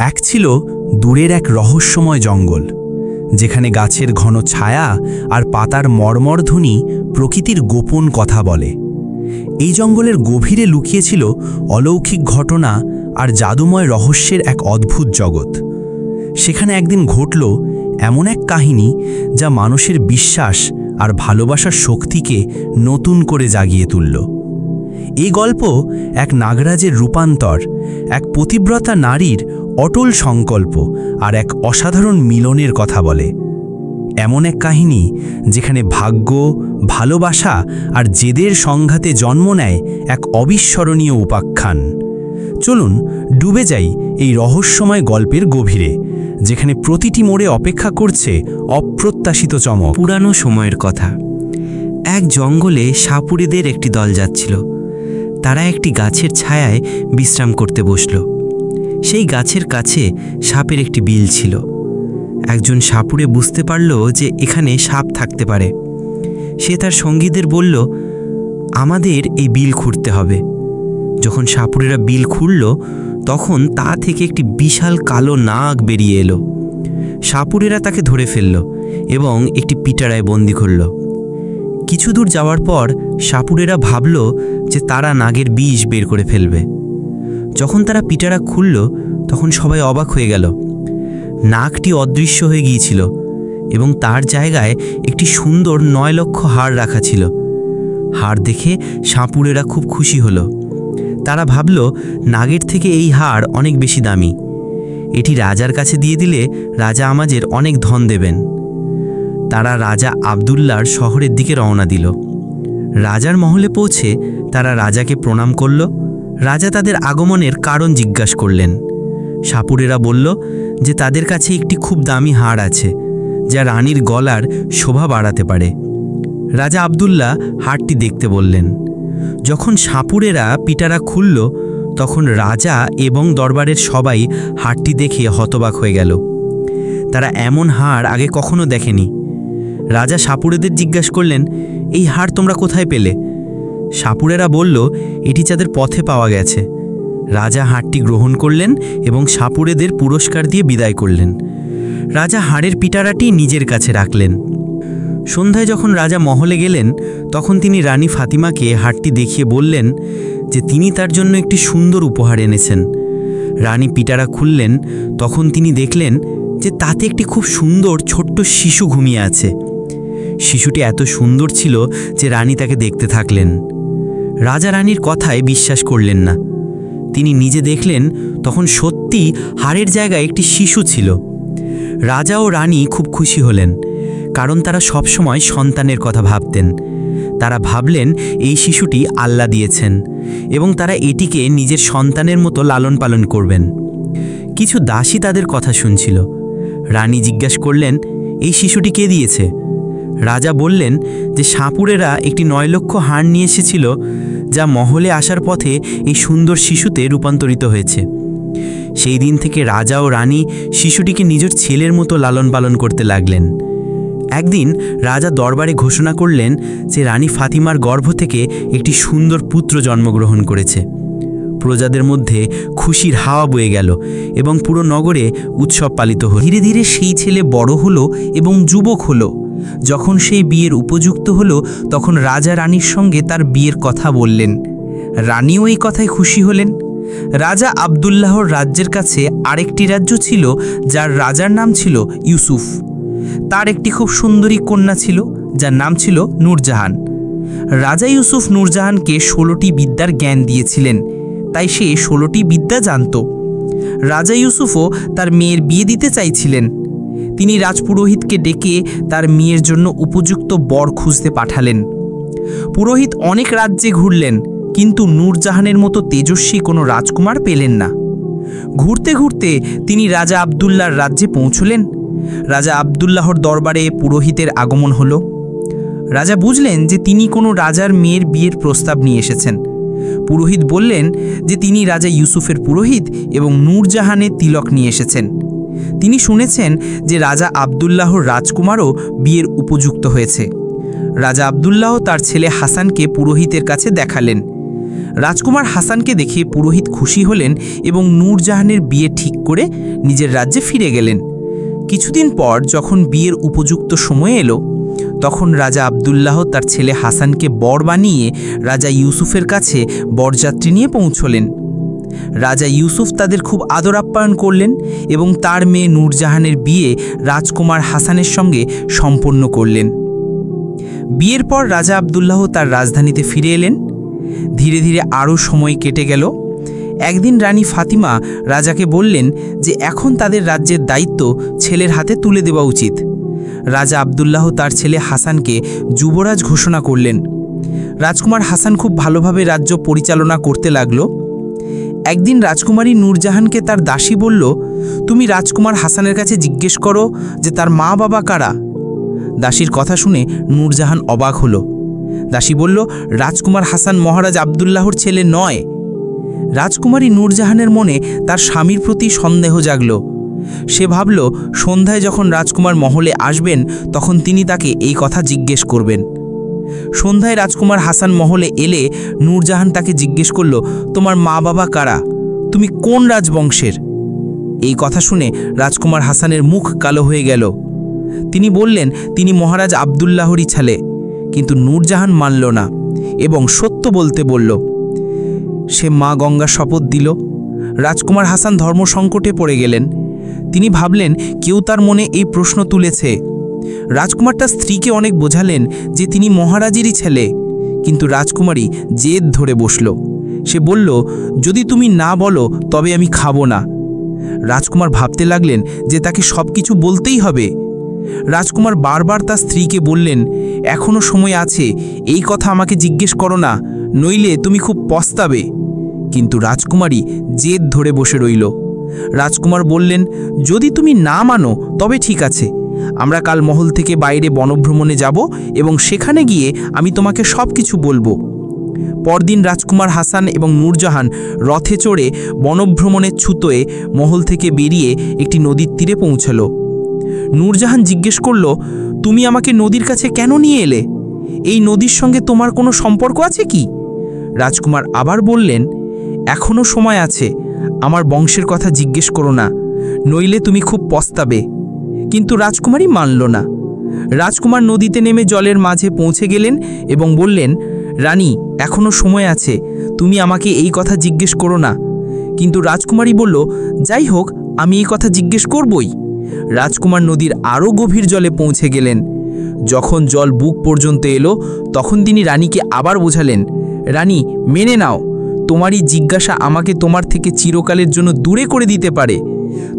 এক ছিল দূরের এক রহস্যময় জঙ্গল, যেখানে গাছের ঘন ছায়া আর পাতার মর্মর ধ্বনি প্রকৃতির গোপন কথা বলে। এই জঙ্গলের গভীরে লুকিয়েছিল অলৌকিক ঘটনা আর জাদুময় রহস্যের এক অদ্ভুত জগৎ। সেখানে একদিন ঘটল এমন এক কাহিনী যা মানুষের বিশ্বাস আর ভালোবাসার শক্তিকে নতুন করে জাগিয়ে তুলল। এই গল্প এক নাগরাজের রূপান্তর, এক পতিব্রতা নারীর অটল সংকল্প আর এক অসাধারণ মিলনের কথা বলে। এমন এক কাহিনী যেখানে ভাগ্য, ভালোবাসা আর জেদের সংঘাতে জন্ম নেয় এক অবিস্মরণীয় উপাখ্যান। চলুন ডুবে যাই এই রহস্যময় গল্পের গভীরে, যেখানে প্রতিটি মোড়ে অপেক্ষা করছে অপ্রত্যাশিত চমক। পুরানো সময়ের কথা। এক জঙ্গলে সাপুড়েদের একটি দল যাচ্ছিল। তারা একটি গাছের ছায়ায় বিশ্রাম করতে বসল। সেই গাছের কাছে সাপের একটি বিল ছিল। একজন সাপুড়ে বুঝতে পারল যে এখানে সাপ থাকতে পারে। সে তার সঙ্গীদের বলল, আমাদের এই বিল খুঁড়তে হবে। যখন সাপুড়েরা বিল খুঁড়ল, তখন তা থেকে একটি বিশাল কালো নাগ বেরিয়ে এলো। সাপুড়েরা তাকে ধরে ফেলল এবং একটি পিটারায় বন্দি করল। কিছু দূর যাওয়ার পর সাপুড়েরা ভাবল যে তারা নাগের বিষ বের করে ফেলবে। যখন তারা পিটারা খুলল, তখন সবাই অবাক হয়ে গেল। নাগটি অদৃশ্য হয়ে গিয়েছিল এবং তার জায়গায় একটি সুন্দর 9 লক্ষ হাড় রাখা ছিল। হাড় দেখে সাপুড়েরা খুব খুশি হলো। তারা ভাবল নাগের থেকে এই হাড় অনেক বেশি দামি। এটি রাজার কাছে দিয়ে দিলে রাজা আমাদের অনেক ধন দেবেন। তারা রাজা আবদুল্লাহর শহরের দিকে রওনা দিল। রাজার মহলে পৌঁছে তারা রাজাকে প্রণাম করল। রাজা তাদের আগমনের কারণ জিজ্ঞাসা করলেন। সাপুড়েরা বলল যে তাদের কাছে একটি খুব দামি হাড় আছে, যা রানীর গলার শোভা বাড়াতে পারে। রাজা আবদুল্লাহ হাড়টি দেখতে বললেন। যখন সাপুড়েরা পিটারা খুলল, তখন রাজা এবং দরবারের সবাই হাড়টি দেখে হতবাক হয়ে গেল। তারা এমন হাড় আগে কখনো দেখেনি। রাজা সাপুড়েদের জিজ্ঞাসা করলেন, এই হাড় তোমরা কোথায় পেলে? সাপুড়েরা বলল, এটি যাদের পথে পাওয়া গেছে। রাজা হাড়টি গ্রহণ করলেন এবং সাপুড়েদের পুরস্কার দিয়ে বিদায় করলেন। রাজা হাড়ের পিটারাটি নিজের কাছে রাখলেন। সন্ধ্যায় যখন রাজা মহলে গেলেন, তখন তিনি রানী ফাতিমাকে হাড়টি দেখিয়ে বললেন যে তিনি তার জন্য একটি সুন্দর উপহার এনেছেন। রানী পিটারা খুললেন, তখন তিনি দেখলেন যে তাতে একটি খুব সুন্দর ছোট্ট শিশু ঘুমিয়ে আছে। শিশুটি এত সুন্দর ছিল যে রানী তাকে দেখতে থাকলেন। রাজা রানীর কথায় বিশ্বাস করলেন না। তিনি নিজে দেখলেন তখন সত্যি হাড়ের জায়গায় একটি শিশু ছিল। রাজা ও রানী খুব খুশি হলেন, কারণ তারা সবসময় সন্তানের কথা ভাবতেন। তারা ভাবলেন এই শিশুটি আল্লাহ দিয়েছেন এবং তারা এটিকে নিজের সন্তানের মতো লালন পালন করবেন। কিছু দাসী তাদের কথা শুনছিল। রানী জিজ্ঞাসা করলেন, এই শিশুটি কে দিয়েছে? রাজা বললেন যে সাপুড়েরা একটি 9 লক্ষ হাড় নিয়ে এসেছিল, যা মহলে আসার পথে এই সুন্দর শিশুতে রূপান্তরিত হয়েছে। সেই দিন থেকে রাজা ও রানী শিশুটিকে নিজের ছেলের মতো লালন পালন করতে লাগলেন। একদিন রাজা দরবারে ঘোষণা করলেন যে রানী ফাতিমার গর্ভ থেকে একটি সুন্দর পুত্র জন্মগ্রহণ করেছে। প্রজাদের মধ্যে খুশির হাওয়া বয়ে গেল এবং পুরো নগরে উৎসব পালিত হল। ধীরে ধীরে সেই ছেলে বড় হলো এবং যুবক হলো। যখন সেই বিয়ের উপযুক্ত হলো, তখন রাজা রানীর সঙ্গে তার বিয়ের কথা বললেন। রানীও এই কথায় খুশি হলেন। রাজা আবদুল্লাহর রাজ্যের কাছে আরেকটি রাজ্য ছিল, যার রাজার নাম ছিল ইউসুফ। তার একটি খুব সুন্দরী কন্যা ছিল, যার নাম ছিল নূরজাহান। রাজা ইউসুফ নূরজাহানকে 16টি বিদ্যার জ্ঞান দিয়েছিলেন, তাই সে 16টি বিদ্যা জানত। রাজা ইউসুফও তার মেয়ের বিয়ে দিতে চাইছিলেন। তিনি রাজপুরোহিতকে ডেকে তার মেয়ের জন্য উপযুক্ত বর খুঁজতে পাঠালেন। পুরোহিত অনেক রাজ্যে ঘুরলেন, কিন্তু নূরজাহানের মতো তেজস্বী কোনো রাজকুমার পেলেন না। ঘুরতে ঘুরতে তিনি রাজা আবদুল্লাহর রাজ্যে পৌঁছলেন। রাজা আবদুল্লাহর দরবারে পুরোহিতের আগমন হলো। রাজা বুঝলেন যে তিনি কোনো রাজার মেয়ের বিয়ের প্রস্তাব নিয়ে এসেছেন। পুরোহিত বললেন যে তিনি রাজা ইউসুফের পুরোহিত এবং নূরজাহানের তিলক নিয়ে এসেছেন। তিনি শুনেছেন যে রাজা আবদুল্লাহর রাজকুমারও বিয়ের উপযুক্ত হয়েছে। রাজা আবদুল্লাহ তার ছেলে হাসানকে পুরোহিতের কাছে দেখালেন। রাজকুমার হাসানকে দেখে পুরোহিত খুশি হলেন এবং নূরজাহানের বিয়ে ঠিক করে নিজের রাজ্যে ফিরে গেলেন। কিছুদিন পর যখন বিয়ের উপযুক্ত সময় এলো, তখন রাজা আবদুল্লাহ তার ছেলে হাসানকে বর বানিয়ে রাজা ইউসুফের কাছে বরযাত্রী নিয়ে পৌঁছলেন। রাজা ইউসুফ তাদের খুব আদর আপ্যায়ন করলেন এবং তার মেয়ে নূরজাহানের বিয়ে রাজকুমার হাসানের সঙ্গে সম্পন্ন করলেন। বিয়ের পর রাজা আবদুল্লাহ তার রাজধানীতে ফিরে এলেন। ধীরে ধীরে আরও সময় কেটে গেল। একদিন রানী ফাতিমা রাজাকে বললেন যে এখন তাদের রাজ্যের দায়িত্ব ছেলের হাতে তুলে দেওয়া উচিত। রাজা আবদুল্লাহ তার ছেলে হাসানকে যুবরাজ ঘোষণা করলেন। রাজকুমার হাসান খুব ভালোভাবে রাজ্য পরিচালনা করতে লাগল। একদিন রাজকুমারী নূরজাহানকে তার দাসী বলল, তুমি রাজকুমার হাসানের কাছে জিজ্ঞেস করো যে তার মা বাবা কারা। দাসীর কথা শুনে নূরজাহান অবাক হলো। দাসী বলল, রাজকুমার হাসান মহারাজ আবদুল্লাহর ছেলে নয়। রাজকুমারী নূরজাহানের মনে তার স্বামীর প্রতি সন্দেহ জাগল। সে ভাবল সন্ধ্যায় যখন রাজকুমার মহলে আসবেন তখন তিনি তাকে এই কথা জিজ্ঞেস করবেন। সন্ধ্যায় রাজকুমার হাসান মহলে এলে নূরজাহান তাকে জিজ্ঞেস করল, তোমার মা বাবা কারা, তুমি কোন রাজবংশের? এই কথা শুনে রাজকুমার হাসানের মুখ কালো হয়ে গেল। তিনি বললেন তিনি মহারাজ আবদুল্লাহরই ছেলে, কিন্তু নূরজাহান মানল না এবং সত্য বলতে বলল। সে মা গঙ্গা শপথ দিল। রাজকুমার হাসান ধর্ম সংকটে পড়ে গেলেন। তিনি ভাবলেন কেউ তার মনে এই প্রশ্ন তুলেছে। রাজকুমার তার স্ত্রীকে অনেক বোঝালেন যে তিনি মহারাজেরই ছেলে, কিন্তু রাজকুমারী জেদ ধরে বসল। সে বলল, যদি তুমি না বলো তবে আমি খাবো না। রাজকুমার ভাবতে লাগলেন যে তাকে সব কিছু বলতেই হবে। রাজকুমার বারবার তার স্ত্রীকে বললেন, এখনও সময় আছে, এই কথা আমাকে জিজ্ঞেস করো না, নইলে তুমি খুব পস্তাবে। কিন্তু রাজকুমারী জেদ ধরে বসে রইল। রাজকুমার বললেন, যদি তুমি না মানো তবে ঠিক আছে, আমরা কাল মহল থেকে বাইরে বনভ্রমণে যাব এবং সেখানে গিয়ে আমি তোমাকে সব কিছু বলবো। পরদিন রাজকুমার হাসান এবং নূরজাহান রথে চড়ে বনভ্রমণের ছুতোয় মহল থেকে বেরিয়ে একটি নদীর তীরে পৌঁছল। নূরজাহান জিজ্ঞেস করল, তুমি আমাকে নদীর কাছে কেন নিয়ে এলে? এই নদীর সঙ্গে তোমার কোনো সম্পর্ক আছে কি? রাজকুমার আবার বললেন, এখনও সময় আছে, আমার বংশের কথা জিজ্ঞেস করো না, নইলে তুমি খুব পস্তাবে। কিন্তু রাজকুমারী মানল না। রাজকুমার নদীতে নেমে জলের মাঝে পৌঁছে গেলেন এবং বললেন, রানী, এখনও সময় আছে, তুমি আমাকে এই কথা জিজ্ঞেস করো না। কিন্তু রাজকুমারী বলল, যাই হোক, আমি এই কথা জিজ্ঞেস করবই। রাজকুমার নদীর আরও গভীর জলে পৌঁছে গেলেন। যখন জল বুক পর্যন্ত এলো তখন তিনি রানীকে আবার বোঝালেন, রানী, মেনে নাও, তোমারই জিজ্ঞাসা আমাকে তোমার থেকে চিরকালের জন্য দূরে করে দিতে পারে।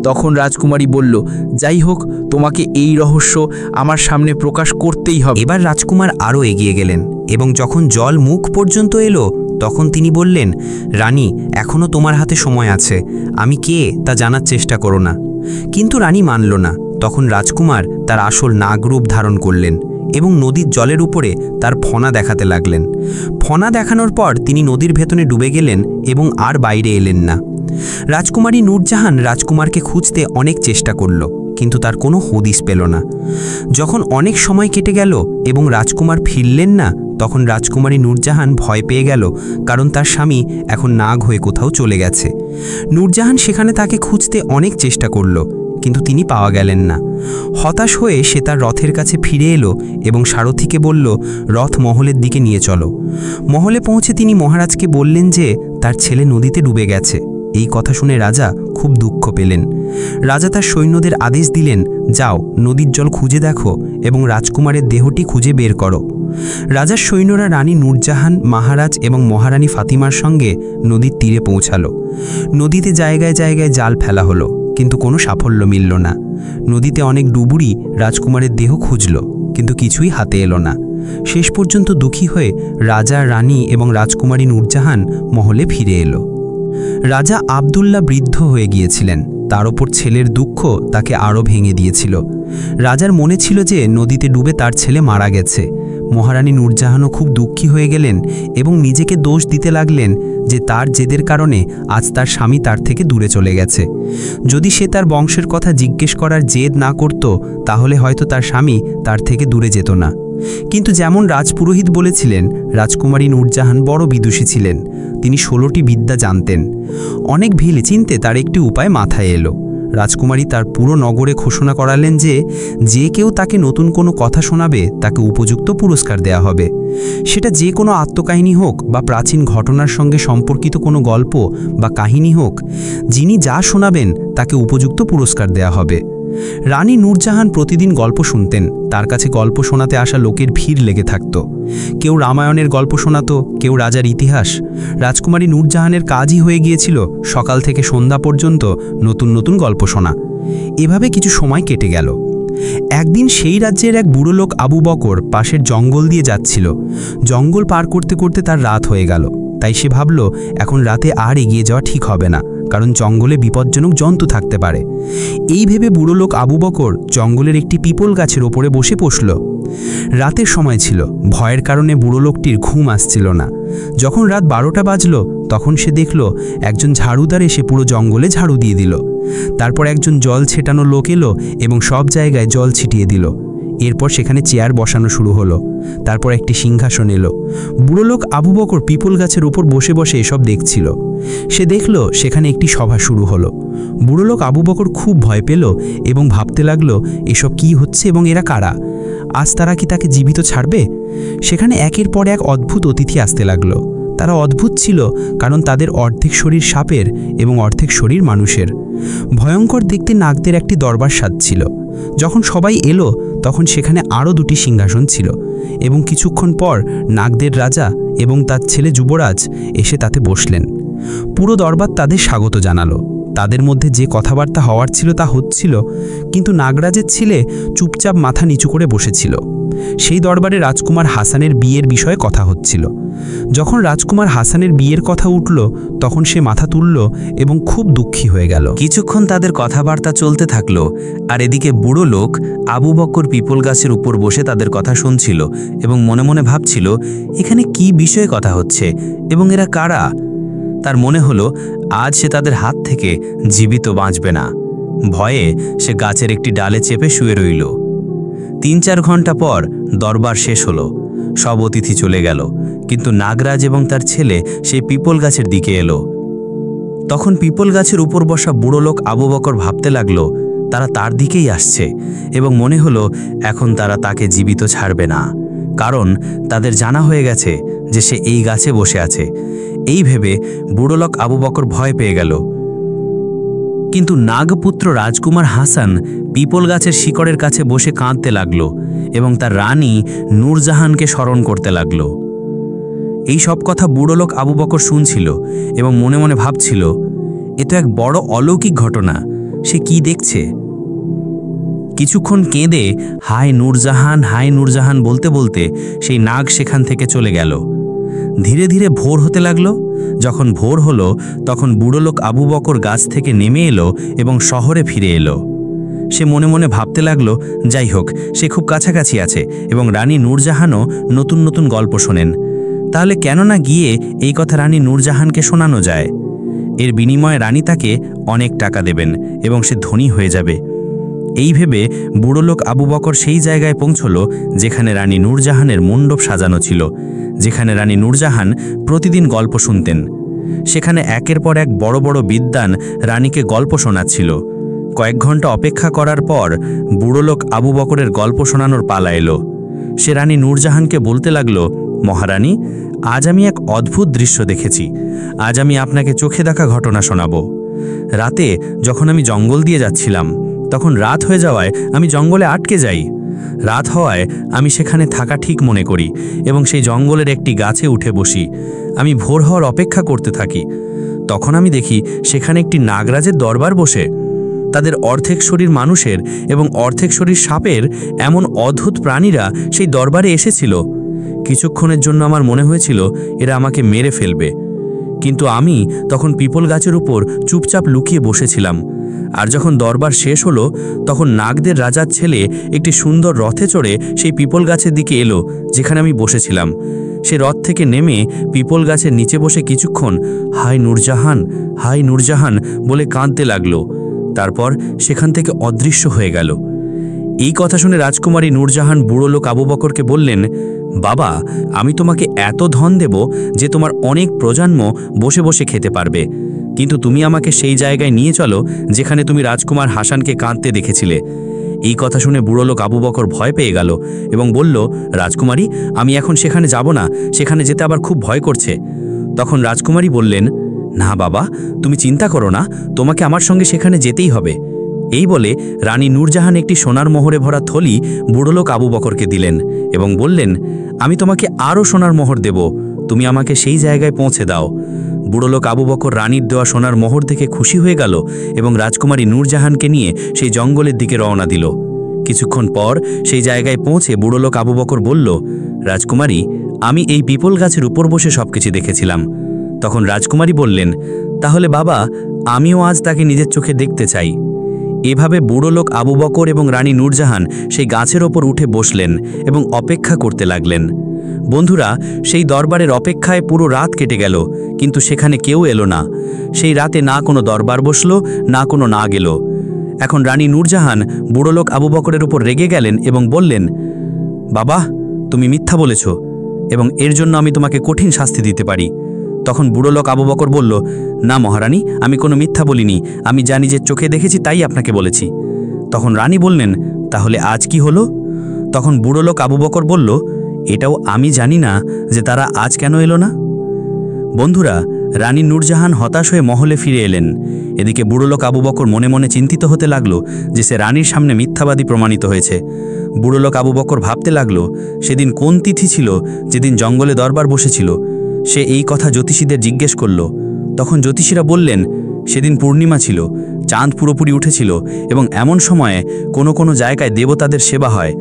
তখন রাজকুমারী বলল, যাই হোক, তোমাকে এই রহস্য আমার সামনে প্রকাশ করতেই হবে। এবার রাজকুমার আরও এগিয়ে গেলেন এবং যখন জল মুখ পর্যন্ত এলো তখন তিনি বললেন, রানী, এখনও তোমার হাতে সময় আছে, আমি কে তা জানার চেষ্টা করো না। কিন্তু রানী মানল না। তখন রাজকুমার তার আসল নাগরূপ ধারণ করলেন এবং নদীর জলের উপরে তার ফনা দেখাতে লাগলেন। ফনা দেখানোর পর তিনি নদীর ভেতরে ডুবে গেলেন এবং আর বাইরে এলেন না। রাজকুমারী নূরজাহান রাজকুমারকে খুঁজতে অনেক চেষ্টা করল, কিন্তু তার কোনো হদিস পেল না। যখন অনেক সময় কেটে গেল এবং রাজকুমার ফিরলেন না, তখন রাজকুমারী নূরজাহান ভয় পেয়ে গেল, কারণ তার স্বামী এখন নাগ হয়ে কোথাও চলে গেছে। নূরজাহান সেখানে তাকে খুঁজতে অনেক চেষ্টা করল, কিন্তু তিনি পাওয়া গেলেন না। হতাশ হয়ে সে তার রথের কাছে ফিরে এলো এবং সারথীকে বলল, রথ মহলের দিকে নিয়ে চলো। মহলে পৌঁছে তিনি মহারাজকে বললেন যে তার ছেলে নদীতে ডুবে গেছে। এই কথা শুনে রাজা খুব দুঃখ পেলেন। রাজা তার সৈন্যদের আদেশ দিলেন, যাও, নদীর জল খুঁজে দেখো এবং রাজকুমারের দেহটি খুঁজে বের করো। রাজার সৈন্যরা রানী নূরজাহান, মহারাজ এবং মহারানী ফাতিমার সঙ্গে নদীর তীরে পৌঁছালো। নদীতে জায়গায় জায়গায় জাল ফেলা হলো, কিন্তু কোনো সাফল্য মিলল না। নদীতে অনেক ডুবুরি রাজকুমারের দেহ খুঁজল, কিন্তু কিছুই হাতে এলো না। শেষ পর্যন্ত দুঃখী হয়ে রাজা, রানী এবং রাজকুমারী নূরজাহান মহলে ফিরে এলো। রাজা আবদুল্লাহ বৃদ্ধ হয়ে গিয়েছিলেন। তার ওপর ছেলের দুঃখ তাকে আরও ভেঙে দিয়েছিল। রাজার মনে ছিল যে নদীতে ডুবে তার ছেলে মারা গেছে। মহারানী নূরজাহানও খুব দুঃখী হয়ে গেলেন এবং নিজেকে দোষ দিতে লাগলেন যে তার জেদের কারণে আজ তার স্বামী তার থেকে দূরে চলে গেছে। যদি সে তার বংশের কথা জিজ্ঞেস করার জেদ না করত, তাহলে হয়তো তার স্বামী তার থেকে দূরে যেত না। কিন্তু যেমন রাজপুরোহিত বলেছিলেন, রাজকুমারী নূরজাহান বড় বিদুষী ছিলেন। তিনি 16টি বিদ্যা জানতেন। অনেক ভেবে চিনতে তার একটি উপায় মাথায় এলো। রাজকুমারী তার পুরো নগরে ঘোষণা করালেন যে কেউ তাকে নতুন কোনো কথা শোনাবে তাকে উপযুক্ত পুরস্কার দেয়া হবে। সেটা যে কোনো আত্মকাহিনী হোক বা প্রাচীন ঘটনার সঙ্গে সম্পর্কিত কোনো গল্প বা কাহিনী হোক, যিনি যা শোনাবেন তাকে উপযুক্ত পুরস্কার দেয়া হবে। রানী নূরজাহান প্রতিদিন গল্প শুনতেন। তার কাছে গল্প শোনাতে আসা লোকের ভিড় লেগে থাকত। কেউ রামায়ণের গল্প শোনাতো, কেউ রাজার ইতিহাস। রাজকুমারী নূরজাহানের কাজই হয়ে গিয়েছিল সকাল থেকে সন্ধ্যা পর্যন্ত নতুন নতুন গল্প শোনা। এভাবে কিছু সময় কেটে গেল। একদিন সেই রাজ্যের এক বুড়ো লোক আবু বকর পাশের জঙ্গল দিয়ে যাচ্ছিল। জঙ্গল পার করতে করতে তার রাত হয়ে গেল। তাই সে ভাবল এখন রাতে আর এগিয়ে যাওয়া ঠিক হবে না, কারণ জঙ্গলে বিপজ্জনক জন্তু থাকতে পারে। এই ভেবে বুড়ো লোক আবু বকর জঙ্গলের একটি পিপল গাছের ওপরে বসে পড়ল। রাতের সময় ছিল, ভয়ের কারণে বুড়ো লোকটির ঘুম আসছিল না। যখন রাত 12টা বাজল, তখন সে দেখল একজন ঝাড়ুদার এসে পুরো জঙ্গলে ঝাড়ু দিয়ে দিল। তারপর একজন জল ছেটানো লোক এলো এবং সব জায়গায় জল ছিটিয়ে দিল। এরপর সেখানে চেয়ার বসানো শুরু হলো। তারপর একটি সিংহাসন এলো। বুড়ো লোক আবু বকর পিপল গাছের উপর বসে বসে এসব দেখছিল। সে দেখল সেখানে একটি সভা শুরু হলো। বুড়ো লোক আবু বকর খুব ভয় পেল এবং ভাবতে লাগলো এসব কি হচ্ছে এবং এরা কারা? আজ তারা কি তাকে জীবিত ছাড়বে? সেখানে একের পর এক অদ্ভুত অতিথি আসতে লাগলো। তারা অদ্ভুত ছিল কারণ তাদের অর্ধেক শরীর সাপের এবং অর্ধেক শরীর মানুষের। ভয়ঙ্কর দেখতে নাগদের একটি দরবার সাজছিল। যখন সবাই এলো তখন সেখানে আরও 2টি সিংহাসন ছিল এবং কিছুক্ষণ পর নাগদের রাজা এবং তার ছেলে যুবরাজ এসে তাতে বসলেন। পুরো দরবার তাদের স্বাগত জানালো। তাদের মধ্যে যে কথাবার্তা হওয়ার ছিল তা হচ্ছিল, কিন্তু নাগরাজের ছেলে চুপচাপ মাথা নিচু করে বসেছিল। সেই দরবারে রাজকুমার হাসানের বিয়ের বিষয়ে কথা হচ্ছিল। যখন রাজকুমার হাসানের বিয়ের কথা উঠল তখন সে মাথা তুলল এবং খুব দুঃখী হয়ে গেল। কিছুক্ষণ তাদের কথাবার্তা চলতে থাকলো, আর এদিকে বুড়ো লোক আবু বকর পিপল গাছের উপর বসে তাদের কথা শুনছিল এবং মনে মনে ভাবছিল এখানে কি বিষয়ে কথা হচ্ছে এবং এরা কারা। তার মনে হলো আজ সে তাদের হাত থেকে জীবিত বাঁচবে না। ভয়ে সে গাছের একটি ডালে চেপে শুয়ে রইল। 3-4 ঘন্টা পর দরবার শেষ হলো। সব অতিথি চলে গেল, কিন্তু নাগরাজ এবং তার ছেলে সেই পিপল গাছের দিকে এলো। তখন পিপল গাছের উপর বসা বুড়ো লোক আবু বকর ভাবতে লাগলো তারা তার দিকেই আসছে এবং মনে হলো এখন তারা তাকে জীবিত ছাড়বে না, কারণ তাদের জানা হয়ে গেছে যে সে এই গাছে বসে আছে। এই ভেবে বুড়ো লোক আবু বকর ভয় পেয়ে গেল। কিন্তু নাগপুত্র রাজকুমার হাসান পিপল গাছের শিকড়ের কাছে বসে কাঁদতে লাগলো এবং তার রানী নূরজাহানকে স্মরণ করতে লাগলো। এই সব কথা বুড়ো লোক আবু বকর শুনছিল এবং মনে মনে ভাবছিল এ তো এক বড় অলৌকিক ঘটনা। সে কি দেখছে? কিছুক্ষণ কেঁদে হায় নূরজাহান বলতে বলতে সেই নাগ সেখান থেকে চলে গেল। ধীরে ধীরে ভোর হতে লাগলো। যখন ভোর হলো তখন বুড়ো লোক আবু বকর গাছ থেকে নেমে এলো এবং শহরে ফিরে এলো। সে মনে মনে ভাবতে লাগলো যাই হোক, সে খুব কাছাকাছি আছে এবং রানী নূরজাহানও নতুন নতুন গল্প শোনেন। তাহলে কেন না গিয়ে এই কথা রানী নূরজাহানকে শোনানো যায়। এর বিনিময়ে রানী তাকে অনেক টাকা দেবেন এবং সে ধনী হয়ে যাবে। এই ভেবে বুড়ো লোক আবু বকর সেই জায়গায় পৌঁছল যেখানে রানী নূরজাহানের মণ্ডপ সাজানো ছিল, যেখানে রানী নূরজাহান প্রতিদিন গল্প শুনতেন। সেখানে একের পর এক বড় বড় বিদ্বান রানীকে গল্প শোনাচ্ছিল। কয়েক ঘন্টা অপেক্ষা করার পর বুড়ো লোক আবু বকরের গল্প শোনানোর পালা এলো। সে রানী নূরজাহানকে বলতে লাগলো, মহারানী, আজ আমি এক অদ্ভুত দৃশ্য দেখেছি। আজ আমি আপনাকে চোখে দেখা ঘটনা শোনাবো। রাতে যখন আমি জঙ্গল দিয়ে যাচ্ছিলাম তখন রাত হয়ে যাওয়ায় আমি জঙ্গলে আটকে যাই। রাত হওয়ায় আমি সেখানে থাকা ঠিক মনে করি এবং সেই জঙ্গলের একটি গাছে উঠে বসি। আমি ভোর হওয়ার অপেক্ষা করতে থাকি। তখন আমি দেখি সেখানে একটি নাগরাজের দরবার বসে। তাদের অর্ধেক শরীর মানুষের এবং অর্ধেক শরীর সাপের এমন অদ্ভুত প্রাণীরা সেই দরবারে এসেছিল। কিছুক্ষণের জন্য আমার মনে হয়েছিল এরা আমাকে মেরে ফেলবে, কিন্তু আমি তখন পিপল গাছের উপর চুপচাপ লুকিয়ে বসেছিলাম। আর যখন দরবার শেষ হলো তখন নাগদের রাজার ছেলে একটি সুন্দর রথে চড়ে সেই পিপল গাছের দিকে এলো যেখানে আমি বসেছিলাম। সে রথ থেকে নেমে পিপল গাছের নিচে বসে কিছুক্ষণ হায় নূরজাহান বলে কাঁদতে লাগলো। তারপর সেখান থেকে অদৃশ্য হয়ে গেল। এই কথা শুনে রাজকুমারী নূরজাহান বুড়ো লোক আবু বকরকে বললেন, বাবা, আমি তোমাকে এত ধন দেব যে তোমার অনেক প্রজন্ম বসে বসে খেতে পারবে, কিন্তু তুমি আমাকে সেই জায়গায় নিয়ে চলো যেখানে তুমি রাজকুমার হাসানকে কাঁদতে দেখেছিলে। এই কথা শুনে বুড়ো লোক আবু বকর ভয় পেয়ে গেল এবং বলল, রাজকুমারী, আমি এখন সেখানে যাব না, সেখানে যেতে আবার খুব ভয় করছে। তখন রাজকুমারী বললেন, না বাবা, তুমি চিন্তা করো না, তোমাকে আমার সঙ্গে সেখানে যেতেই হবে। এই বলে রানী নূরজাহান একটি সোনার মোহরে ভরা থলি বুড়ো লোক আবু বকরকে দিলেন এবং বললেন, আমি তোমাকে আরও সোনার মোহর দেব, তুমি আমাকে সেই জায়গায় পৌঁছে দাও। বুড়ো লোক আবু বকর রানীর দেওয়া সোনার মোহর দেখে খুশি হয়ে গেল এবং রাজকুমারী নূরজাহানকে নিয়ে সেই জঙ্গলের দিকে রওনা দিল। কিছুক্ষণ পর সেই জায়গায় পৌঁছে বুড়ো লোক আবু বকর বলল, রাজকুমারী, আমি এই পিপল গাছের উপর বসে সবকিছু দেখেছিলাম। তখন রাজকুমারী বললেন, তাহলে বাবা, আমিও আজ তাকে নিজের চোখে দেখতে চাই। এভাবে বুড়ো লোক আবু বকর এবং রানী নূরজাহান সেই গাছের ওপর উঠে বসলেন এবং অপেক্ষা করতে লাগলেন। বন্ধুরা, সেই দরবারের অপেক্ষায় পুরো রাত কেটে গেল, কিন্তু সেখানে কেউ এলো না। সেই রাতে না কোনো দরবার বসলো, না কোনো না গেল। এখন রানী নূরজাহান বুড়ো লোক আবু বকরের উপর রেগে গেলেন এবং বললেন, বাবা, তুমি মিথ্যা বলেছ এবং এর জন্য আমি তোমাকে কঠিন শাস্তি দিতে পারি। তখন বুড়ো লোক আবু বকর বলল, না মহারানী, আমি কোনো মিথ্যা বলিনি, আমি জানি যে চোখে দেখেছি তাই আপনাকে বলেছি। তখন রানী বললেন, তাহলে আজ কি হলো? তখন বুড়ো লোক আবু বকর বলল, এটাও আমি জানি না যে তারা আজ কেন এলো না। বন্ধুরা, রানী নূরজাহান হতাশ হয়ে মহলে ফিরে এলেন। এদিকে বুড়ো লোক আবু বকর মনে মনে চিন্তিত হতে লাগলো যে সে রানীর সামনে মিথ্যাবাদী প্রমাণিত হয়েছে। বুড়ো লোক আবু বকর ভাবতে লাগলো, সেদিন কোন তিথি ছিল যেদিন জঙ্গলে দরবার বসেছিল। সে এই কথা জ্যোতিষীদের জিজ্ঞেস করল। তখন জ্যোতিষীরা বললেন, সেদিন পূর্ণিমা ছিল, চাঁদ পুরোপুরি উঠেছিল এবং এমন সময়ে কোনো কোনো জায়গায় দেবতাদের সেবা হয়,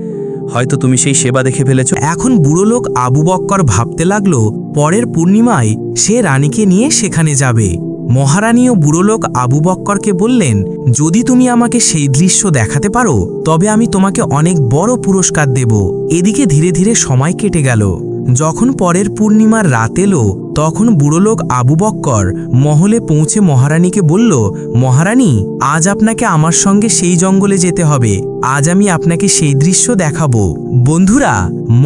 হয়তো তুমি সেই সেবা দেখে ফেলেছ। এখন বুড়ো লোক আবু বক্কর ভাবতে লাগলো, পরের পূর্ণিমায় সে রানীকে নিয়ে সেখানে যাবে। মহারানী ও বুড়ো লোক আবু বক্করকে বললেন, যদি তুমি আমাকে সেই দৃশ্য দেখাতে পারো তবে আমি তোমাকে অনেক বড় পুরস্কার দেব। এদিকে ধীরে ধীরে সময় কেটে গেল। যখন পরের পূর্ণিমার রাত এলো, তখন বুড়ো লোক আবু বক্কর মহলে পৌঁছে মহারানীকে বলল, মহারানী, আজ আপনাকে আমার সঙ্গে সেই জঙ্গলে যেতে হবে, আজ আমি আপনাকে সেই দৃশ্য দেখাবো। বন্ধুরা,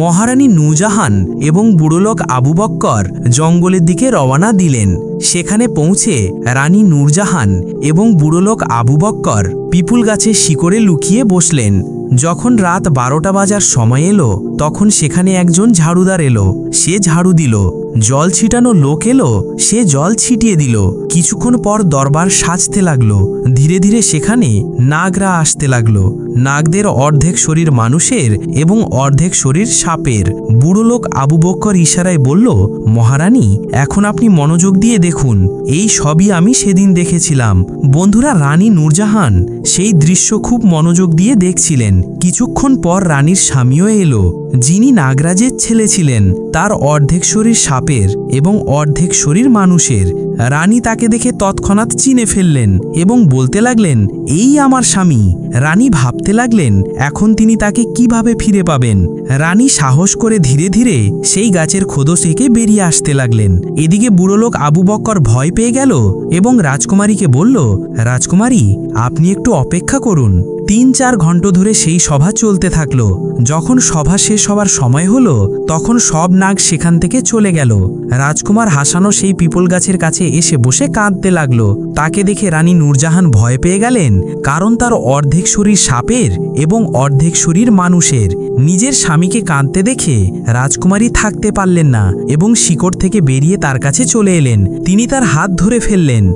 মহারানী নূরজাহান এবং বুড়ো লোক আবু বক্কর জঙ্গলের দিকে রওনা দিলেন। সেখানে পৌঁছে রানী নূরজাহান এবং বুড়ো লোক আবু বক্কর পিপুল গাছের শিকড়ে লুকিয়ে বসলেন। যখন রাত 12টা বাজার সময় এলো, তখন সেখানে একজন ঝাড়ুদার এলো। সে ঝাড়ু দিল। জল ছিটানো লোক এলো, সে জল ছিটিয়ে দিল। কিছুক্ষণ পর দরবার সাজতে লাগলো। ধীরে ধীরে সেখানে নাগরা আসতে লাগলো। নাগদের অর্ধেক শরীর মানুষের এবং অর্ধেক শরীর সাপের। বুড়ো লোক আবু বক্কর ইশারায় বলল, মহারানী, এখন আপনি মনোযোগ দিয়ে দেখুন, এই সবই আমি সেদিন দেখেছিলাম। বন্ধুরা, রানী নূরজাহান সেই দৃশ্য খুব মনোযোগ দিয়ে দেখছিলেন। কিছুক্ষণ পর রানীর স্বামীও এলো, যিনি নাগরাজের ছেলে ছিলেন। তার অর্ধেক শরীর সাপের এবং অর্ধেক শরীর মানুষের। রানী তাকে দেখে তৎক্ষণাৎ চিনে ফেললেন এবং বলতে লাগলেন, এই আমার স্বামী। রানী ভাবতে লাগলেন, এখন তিনি তাকে কিভাবে ফিরে পাবেন। রানী সাহস করে ধীরে ধীরে সেই গাছের খোদস থেকে বেরিয়ে আসতে লাগলেন। এদিকে বুড়ো লোক আবু বক্কর ভয় পেয়ে গেল এবং রাজকুমারীকে বলল, রাজকুমারী, আপনি একটু অপেক্ষা করুন। 3-4 ঘন্টা ধরে সেই সভা চলতে থাকলো। যখন সভা শেষ হওয়ার সময় হলো, তখন সব নাগ সেখান থেকে চলে গেল। রাজকুমার হাসানও সেই পিপল গাছের কাছে এসে বসে কাঁদতে লাগলো। তাকে দেখে রানী নূরজাহান ভয় পেয়ে গেলেন, কারণ তার অর্ধেক শরীর সাপের এবং অর্ধেক শরীর মানুষের। নিজের স্বামীকে কাঁদতে দেখে রাজকুমারী থাকতে পারলেন না এবং শিকড় থেকে বেরিয়ে তার কাছে চলে এলেন। তিনি তার হাত ধরে ফেললেন।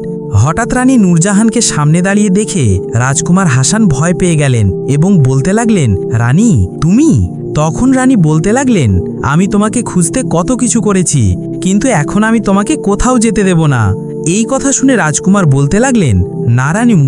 হঠাৎ রানী নূরজাহানকে সামনে দাঁড়িয়ে দেখে রাজকুমার হাসান ভয় পেয়ে গেলেন এবং বলতে লাগলেন, রানী, তুমি? তখন রানী বলতে লাগলেন, আমি তোমাকে খুঁজতে কত কিছু করেছি, কিন্তু এখন আমি তোমাকে কোথাও যেতে দেব না। এই কথা শুনে রাজকুমার বলতে লাগলেন, না রানী,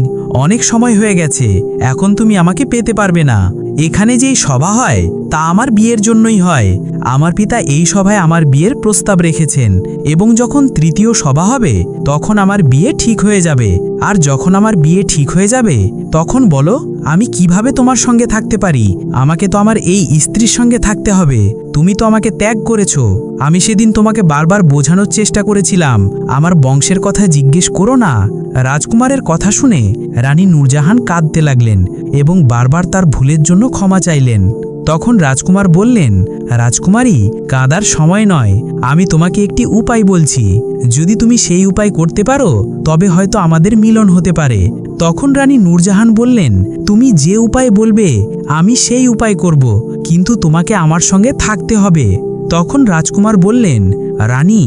অনেক সময় হয়ে গেছে, এখন তুমি আমাকে পেতে পারবে না। এখানে যেই সভা হয় তা আমার বিয়ের জন্যই হয়। আমার পিতা এই সভায় আমার বিয়ের প্রস্তাব রেখেছেন এবং যখন তৃতীয় সভা হবে তখন আমার বিয়ে ঠিক হয়ে যাবে। আর যখন আমার বিয়ে ঠিক হয়ে যাবে তখন বলো আমি কিভাবে তোমার সঙ্গে থাকতে পারি। আমাকে তো আমার এই স্ত্রীর সঙ্গে থাকতে হবে। তুমি তো আমাকে ত্যাগ করেছো। আমি সেদিন তোমাকে বারবার বোঝানোর চেষ্টা করেছিলাম আমার বংশের কথা জিজ্ঞেস করো না। রাজকুমারের কথা শুনে রানী নূরজাহান কাঁদতে লাগলেন এবং বারবার তার ভুলের জন্য ক্ষমা চাইলেন। তখন রাজকুমার বললেন, রাজকুমারী, কাঁদার সময় নয়, আমি তোমাকে একটি উপায় বলছি। যদি তুমি সেই উপায় করতে পারো তবে হয়তো আমাদের মিলন হতে পারে। তখন রানী নূরজাহান বললেন, তুমি যে উপায় বলবে আমি সেই উপায় করব, কিন্তু তোমাকে আমার সঙ্গে থাকতে হবে। তখন রাজকুমার বললেন, রানী,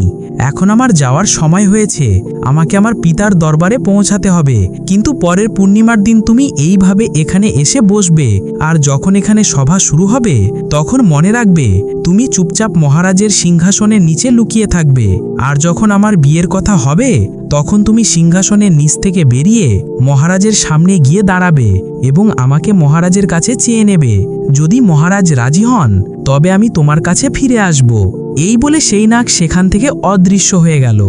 এখন আমার যাওয়ার সময় হয়েছে। আমাকে আমার পিতার দরবারে পৌঁছাতে হবে, কিন্তু পরের পূর্ণিমার দিন তুমি এইভাবে এখানে এসে বসবে, আর যখন এখানে সভা শুরু হবে তখন মনে রাখবে তুমি চুপচাপ মহারাজের সিংহাসনের নিচে লুকিয়ে থাকবে। আর যখন আমার বিয়ের কথা হবে তখন তুমি সিংহাসনের নিচ থেকে বেরিয়ে মহারাজের সামনে গিয়ে দাঁড়াবে এবং আমাকে মহারাজের কাছে চেয়ে নেবে। যদি মহারাজ রাজি হন তবে আমি তোমার কাছে ফিরে আসব। এই বলে সেই নাগ সেখান থেকে অদৃশ্য হয়ে গেল।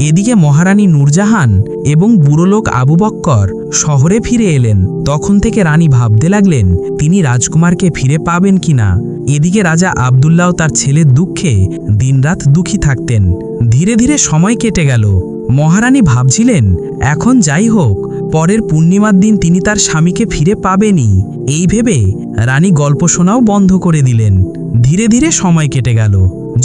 এদিকে মহারানী নূরজাহান এবং বুড়ো লোক আবু বক্কর শহরে ফিরে এলেন। তখন থেকে রানী ভাবতে লাগলেন তিনি রাজকুমারকে ফিরে পাবেন কিনা। এদিকে রাজা আবদুল্লাহ তার ছেলের দুঃখে দিনরাত দুঃখী থাকতেন। ধীরে ধীরে সময় কেটে গেল। মহারানী ভাবছিলেন এখন যাই হোক, পরের পূর্ণিমার দিন তিনি তার স্বামীকে ফিরে পাবেনই। এই ভেবে রানী গল্প শোনাও বন্ধ করে দিলেন। ধীরে ধীরে সময় কেটে গেল।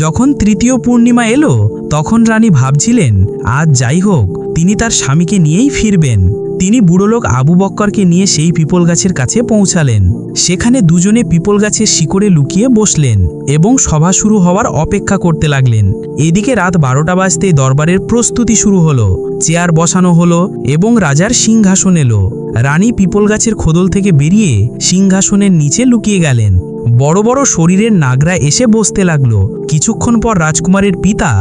যখন তৃতীয় পূর্ণিমা এলো তখন রানী ভাবছিলেন আজ যাই হোক, তিনি তার স্বামীকে নিয়েই ফিরবেন। তিনি বুড়োলোক আবু বক্করকে নিয়ে সেই পিপল গাছের কাছে পৌঁছালেন। সেখানে দুজনে পিপল গাছের শিকড়ে লুকিয়ে বসলেন এবং সভা শুরু হওয়ার অপেক্ষা করতে লাগলেন। এদিকে রাত 12টা বাজতে দরবারের প্রস্তুতি শুরু হলো। চেয়ার বসানো হলো এবং রাজার সিংহাসন এলো। রানী পিপল গাছের খোদল থেকে বেরিয়ে সিংহাসনের নিচে লুকিয়ে গেলেন। বড় বড় শরীরের নাগরা এসে বসতে লাগলো। কিছুক্ষণ পর রাজকুমারের পিতা,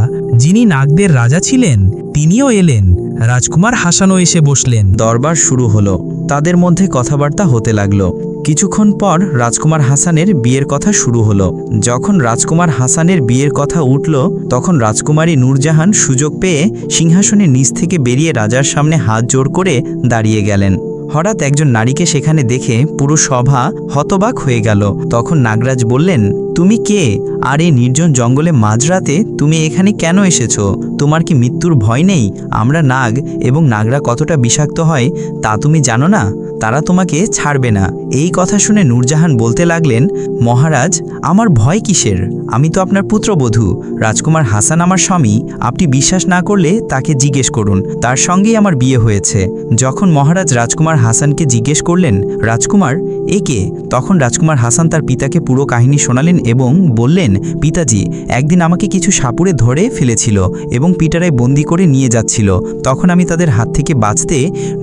যিনি নাগদের রাজা ছিলেন, তিনিও এলেন। রাজকুমার হাসানও এসে বসলেন। দরবার শুরু হলো। তাদের মধ্যে কথাবার্তা হতে লাগলো। কিছুক্ষণ পর রাজকুমার হাসানের বিয়ের কথা শুরু হলো। যখন রাজকুমার হাসানের বিয়ের কথা উঠল তখন রাজকুমারী নূরজাহান সুযোগ পেয়ে সিংহাসনের নিচ থেকে বেরিয়ে রাজার সামনে হাত জোড় করে দাঁড়িয়ে গেলেন। হঠাৎ একজন নারীকে সেখানে দেখে পুরো সভা হতবাক হয়ে গেল। তখন নাগরাজ বললেন, তুমি কে? আর এই নির্জন জঙ্গলে মাঝরাতে তুমি এখানে কেন এসেছো? তোমার কি মৃত্যুর ভয় নেই? আমরা নাগ এবং নাগরা কতটা বিষাক্ত হয় তা তুমি জানো না? তারা তোমাকে ছাড়বে না। এই কথা শুনে নূরজাহান বলতে লাগলেন, মহারাজ, আমার ভয় কিসের? আমি তো আপনার পুত্রবধূ। রাজকুমার হাসান আমার স্বামী। আপনি বিশ্বাস না করলে তাকে জিজ্ঞেস করুন, তার সঙ্গেই আমার বিয়ে হয়েছে। যখন মহারাজ রাজকুমার হাসানকে জিজ্ঞেস করলেন, রাজকুমার এ কে? তখন রাজকুমার হাসান তার পিতাকে পুরো কাহিনী শোনালেন এবং বললেন, পিতাজি, একদিন আমাকে কিছু সাপুড়ে ধরে ফেলেছিল এবং পিটারায় বন্দি করে নিয়ে যাচ্ছিল। তখন আমি তাদের হাত থেকে বাঁচতে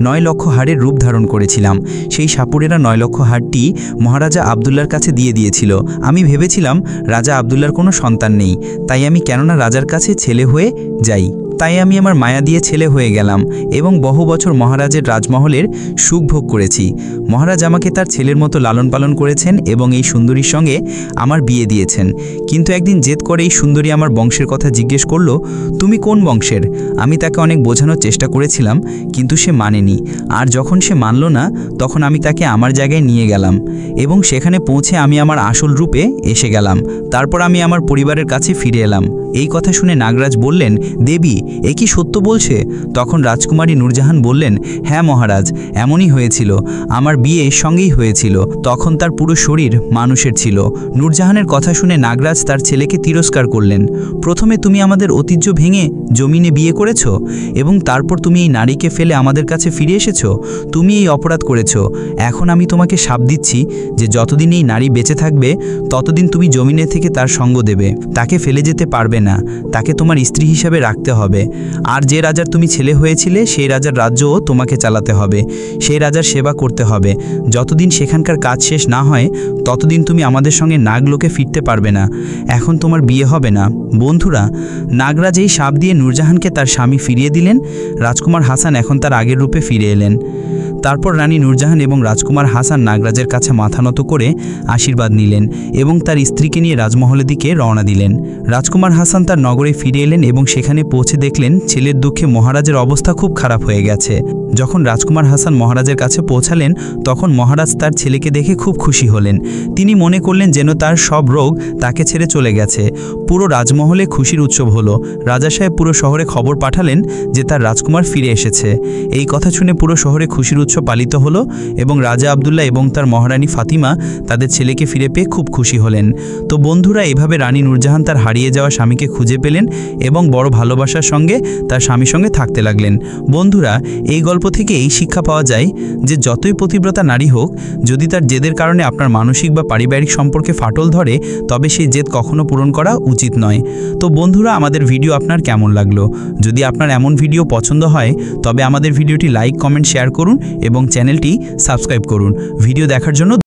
9 লক্ষ হাড়ের রূপ ধারণ করেছিলাম। সেই সাপুড়েরা 9 লক্ষ হাড়টি মহারাজা আবদুল্লার কাছে দিয়ে দিয়েছিল। আমি ভেবেছিলাম রাজা আবদুল্লার কোনো সন্তান নেই, তাই আমি কেননা রাজার কাছে ছেলে হয়ে যাই, তাই আমি আমার মায়া দিয়ে ছেলে হয়ে গেলাম এবং বহু বছর মহারাজের রাজমহলের সুখ ভোগ করেছি। মহারাজ আমাকে তার ছেলের মতো লালন পালন করেছেন এবং এই সুন্দরীর সঙ্গে আমার বিয়ে দিয়েছেন। কিন্তু একদিন জেদ করে এই সুন্দরী আমার বংশের কথা জিজ্ঞেস করলো, তুমি কোন বংশের? আমি তাকে অনেক বোঝানোর চেষ্টা করেছিলাম, কিন্তু সে মানেনি। আর যখন সে মানল না তখন আমি তাকে আমার জায়গায় নিয়ে গেলাম এবং সেখানে পৌঁছে আমি আমার আসল রূপে এসে গেলাম। তারপর আমি আমার পরিবারের কাছে ফিরে এলাম। এই কথা শুনে নাগরাজ বললেন, দেবী, এ কি সত্য বলছে? তখন রাজকুমারী নূরজাহান বললেন, হ্যাঁ মহারাজ, এমনই হয়েছিল। আমার বিয়ে সঙ্গেই হয়েছিল। তখন তার পুরো শরীর মানুষের ছিল। নূরজাহানের কথা শুনে নাগরাজ তার ছেলেকে তিরস্কার করলেন। প্রথমে তুমি আমাদের ঐতিহ্য ভেঙে জমিনে বিয়ে করেছ এবং তারপর তুমি এই নারীকে ফেলে আমাদের কাছে ফিরে এসেছ। তুমি এই অপরাধ করেছ। এখন আমি তোমাকে শাপ দিচ্ছি যে যতদিন এই নারী বেঁচে থাকবে ততদিন তুমি জমিনে থেকে তার সঙ্গ দেবে। তাকে ফেলে যেতে পারবে না। তাকে তোমার স্ত্রী হিসাবে রাখতে হবে। আর যে রাজার তুমি ছেলে হয়েছিলে সেই রাজার রাজ্যও তোমাকে চালাতে হবে। সেই রাজার সেবা করতে হবে। যতদিন সেখানকার কাজ শেষ না হয় ততদিন তুমি আমাদের সঙ্গে নাগলোকে ফিরতে পারবে না। এখন তোমার বিয়ে হবে না। বন্ধুরা, নাগরাজ এই শাপ দিয়ে নূরজাহানকে তার স্বামী ফিরিয়ে দিলেন। রাজকুমার হাসান এখন তার আগের রূপে ফিরে এলেন। তারপর রানী নূরজাহান এবং রাজকুমার হাসান নাগরাজের কাছে মাথা নত করে আশীর্বাদ নিলেন এবং তার স্ত্রীকে নিয়ে রাজমহলের দিকে রওনা দিলেন। রাজকুমার হাসান হাসান তার নগরে ফিরে এলেন এবং সেখানে পৌঁছে দেখলেন ছেলের দুঃখে মহারাজের অবস্থা খুব খারাপ হয়ে গেছে। যখন রাজকুমার হাসান মহারাজের কাছে পৌঁছালেন তখন মহারাজ তার ছেলেকে দেখে খুব খুশি হলেন। তিনি মনে করলেন যেন তার সব রোগ তাকে ছেড়ে চলে গেছে। পুরো রাজমহলে খুশির উৎসব হলো। রাজা সাহেব পুরো শহরে খবর পাঠালেন যে তার রাজকুমার ফিরে এসেছে। এই কথা শুনে পুরো শহরে খুশির উৎসব পালিত হলো এবং রাজা আবদুল্লাহ এবং তার মহারানী ফাতিমা তাদের ছেলেকে ফিরে পেয়ে খুব খুশি হলেন। তো বন্ধুরা, এইভাবে রানী নূরজাহান তার হারিয়ে যাওয়া স্বামীকে খুঁজে পেলেন এবং বড় ভালোবাসার সঙ্গে তার স্বামীর সঙ্গে থাকতে লাগলেন। বন্ধুরা, এই গল্প থেকে এই শিক্ষা পাওয়া যায় যে যতই পতিব্রতা নারী হোক, যদি তার জেদের কারণে আপনার মানসিক বা পারিবারিক সম্পর্কে ফাটল ধরে, তবে সেই জেদ কখনো পূরণ করা উচিত নয়। তো বন্ধুরা, আমাদের ভিডিও আপনার কেমন লাগলো? যদি আপনার এমন ভিডিও পছন্দ হয় তবে আমাদের ভিডিওটি লাইক, কমেন্ট, শেয়ার করুন এবং চ্যানেলটি সাবস্ক্রাইব করুন। ভিডিও দেখার জন্য